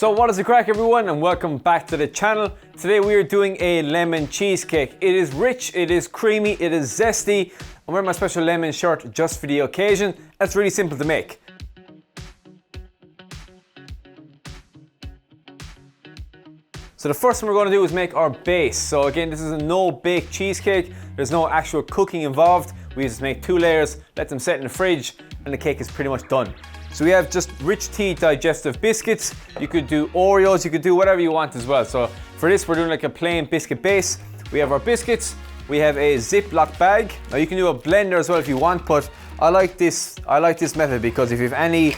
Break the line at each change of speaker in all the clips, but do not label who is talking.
So what is the crack, everyone, and welcome back to the channel. Today we are doing a lemon cheesecake. It is rich, it is creamy, it is zesty. I'm wearing my special lemon shirt just for the occasion. It's really simple to make. So the first thing we're going to do is make our base. So again, this is a no-bake cheesecake. There's no actual cooking involved. We just make 2 layers, let them set in the fridge, and the cake is pretty much done. So we have just rich tea digestive biscuits. You could do Oreos, you could do whatever you want as well. So for this, we're doing like a plain biscuit base. We have our biscuits, we have a Ziploc bag. Now you can do a blender as well if you want, but I like this method because if you have any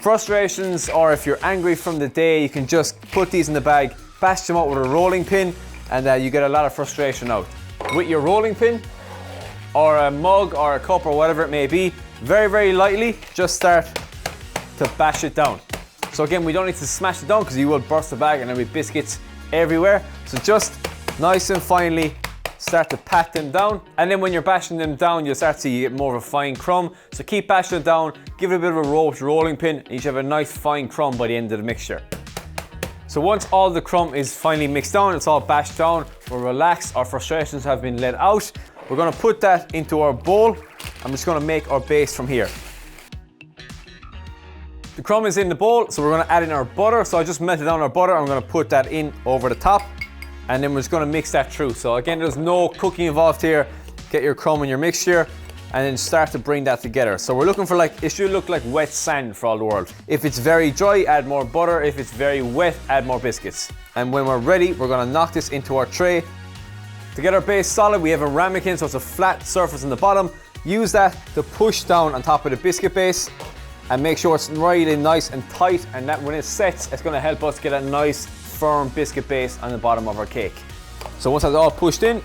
frustrations or if you're angry from the day, you can just put these in the bag, bash them out with a rolling pin, and you get a lot of frustration out. With your rolling pin, or a mug or a cup or whatever it may be, very, very lightly, just start to bash it down. So again, we don't need to smash it down because you will burst the bag and there'll be biscuits everywhere. So just nice and finely start to pat them down. And then when you're bashing them down, you'll start to see you get more of a fine crumb. So keep bashing it down, give it a bit of a roll with your rolling pin, and you should have a nice fine crumb by the end of the mixture. So once all the crumb is finally mixed down, it's all bashed down, we're relaxed, our frustrations have been let out. We're gonna put that into our bowl. I'm just gonna make our base from here. The crumb is in the bowl, so we're gonna add in our butter. So I just melted down our butter. I'm gonna put that in over the top, and then we're just gonna mix that through. So again, there's no cooking involved here. Get your crumb in your mixture, and then start to bring that together. So we're looking for it should look like wet sand for all the world. If it's very dry, add more butter. If it's very wet, add more biscuits. And when we're ready, we're gonna knock this into our tray. To get our base solid, we have a ramekin, so it's a flat surface on the bottom. Use that to push down on top of the biscuit base and make sure it's really nice and tight, and that when it sets, it's gonna help us get a nice firm biscuit base on the bottom of our cake. So once that's all pushed in,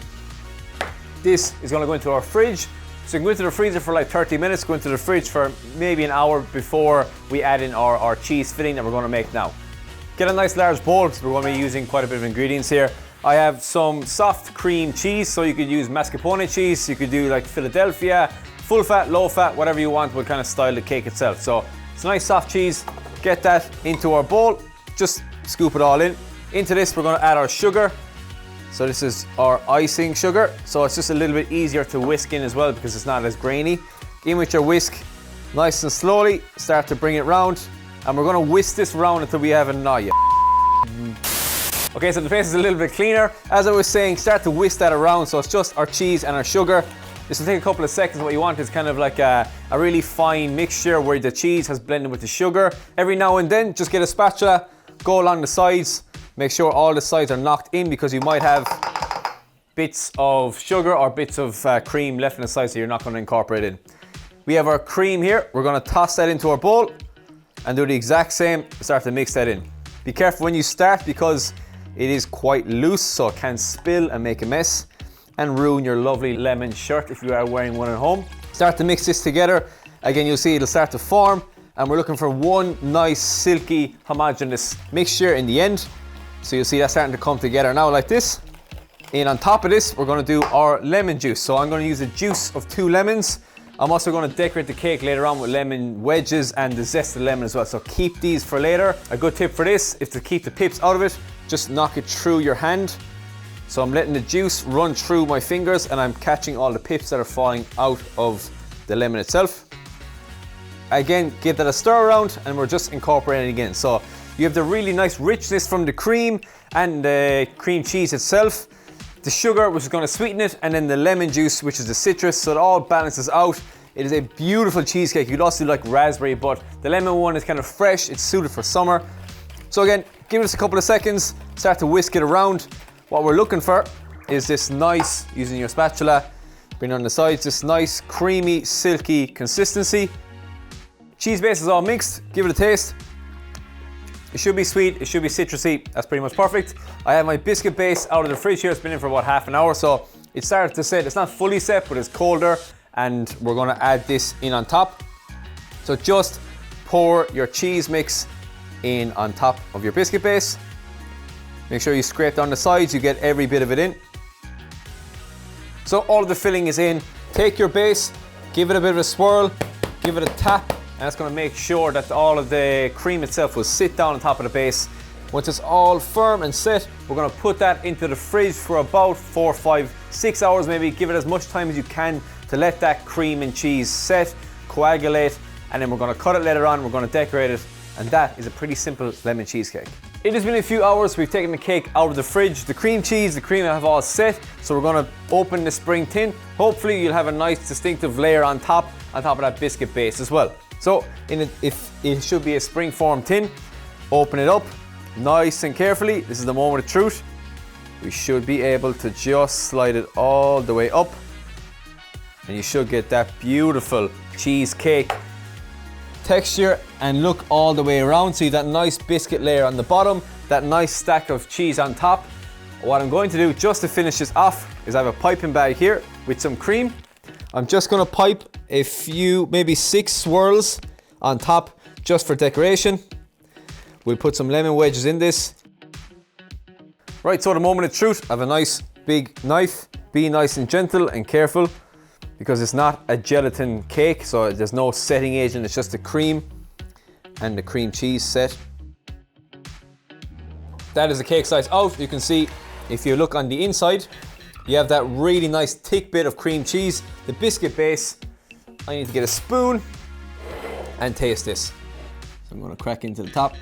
this is gonna go into our fridge. So you can go into the freezer for like 30 minutes, go into the fridge for maybe an hour before we add in our cheese filling that we're gonna make now. Get a nice large bowl because we're gonna be using quite a bit of ingredients here. I have some soft cream cheese, so you could use mascarpone cheese, you could do like Philadelphia, full fat, low fat, whatever you want will kind of style the cake itself. So it's nice soft cheese, get that into our bowl, just scoop it all in. Into this we're gonna add our sugar. So this is our icing sugar, so it's just a little bit easier to whisk in as well because it's not as grainy. In with your whisk, nice and slowly, start to bring it round, and we're gonna whisk this round until we have a knot. Okay, so the base is a little bit cleaner. As I was saying, start to whisk that around, so it's just our cheese and our sugar. This will take a couple of seconds. What you want is kind of like a really fine mixture where the cheese has blended with the sugar. Every now and then, just get a spatula, go along the sides, make sure all the sides are knocked in because you might have bits of sugar or bits of cream left on the side, so you're not going to incorporate it in. We have our cream here. We're going to toss that into our bowl and do the exact same, start to mix that in. Be careful when you start because it is quite loose, so it can spill and make a mess and ruin your lovely lemon shirt if you are wearing one at home. Start to mix this together. Again, you'll see it'll start to form, and we're looking for one nice, silky, homogeneous mixture in the end. So you'll see that starting to come together now like this. And on top of this, we're gonna do our lemon juice. So I'm gonna use the juice of 2 lemons. I'm also gonna decorate the cake later on with lemon wedges and the zest of lemon as well. So keep these for later. A good tip for this is to keep the pips out of it. Just knock it through your hand. So I'm letting the juice run through my fingers and I'm catching all the pips that are falling out of the lemon itself. Again, give that a stir around and we're just incorporating it again. So you have the really nice richness from the cream and the cream cheese itself, the sugar which is going to sweeten it, and then the lemon juice which is the citrus, so it all balances out. It is a beautiful cheesecake. You could also do like raspberry, but the lemon one is kind of fresh, it's suited for summer. So again, give us a couple of seconds, start to whisk it around. What we're looking for is this nice, using your spatula, bring it on the sides, this nice creamy, silky consistency. Cheese base is all mixed, give it a taste. It should be sweet, it should be citrusy, that's pretty much perfect. I have my biscuit base out of the fridge here, it's been in for about half an hour, so it started to set. It's not fully set, but it's colder, and we're gonna add this in on top. So just pour your cheese mix in on top of your biscuit base. Make sure you scrape down the sides, you get every bit of it in. So all of the filling is in. Take your base, give it a bit of a swirl, give it a tap, and that's gonna make sure that all of the cream itself will sit down on top of the base. Once it's all firm and set, we're gonna put that into the fridge for about 4, 5, 6 hours maybe. Give it as much time as you can to let that cream and cheese set, coagulate, and then we're gonna cut it later on, we're gonna decorate it, and that is a pretty simple lemon cheesecake. It has been a few hours, we've taken the cake out of the fridge. The cream cheese, the cream have all set, so we're gonna open the spring tin. Hopefully you'll have a nice distinctive layer on top of that biscuit base as well. So if it should be a spring form tin, open it up nice and carefully. This is the moment of truth. We should be able to just slide it all the way up, and you should get that beautiful cheesecake texture and look all the way around. See that nice biscuit layer on the bottom, that nice stack of cheese on top. What I'm going to do just to finish this off is I have a piping bag here with some cream. I'm just going to pipe a few, maybe 6 swirls on top just for decoration. We'll put some lemon wedges in this. Right, so the moment of truth, I have a nice big knife. Be nice and gentle and careful, because it's not a gelatin cake, so there's no setting agent, it's just the cream and the cream cheese set. That is the cake slice out. You can see, if you look on the inside, you have that really nice thick bit of cream cheese, the biscuit base. I need to get a spoon and taste this. So I'm gonna crack into the top.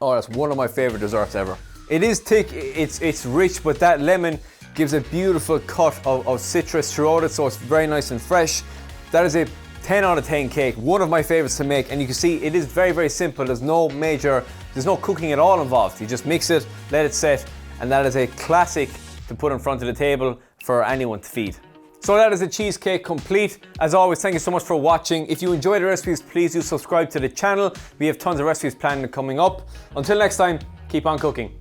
Oh, that's one of my favorite desserts ever. It is thick, it's rich, but that lemon gives a beautiful cut of citrus throughout it, so it's very nice and fresh. That is a 10 out of 10 cake, one of my favorites to make, and you can see it is very, very simple. There's no cooking at all involved. You just mix it, let it set, and that is a classic to put in front of the table for anyone to feed. So that is the cheesecake complete. As always, thank you so much for watching. If you enjoy the recipes, please do subscribe to the channel. We have tons of recipes planned coming up. Until next time, keep on cooking.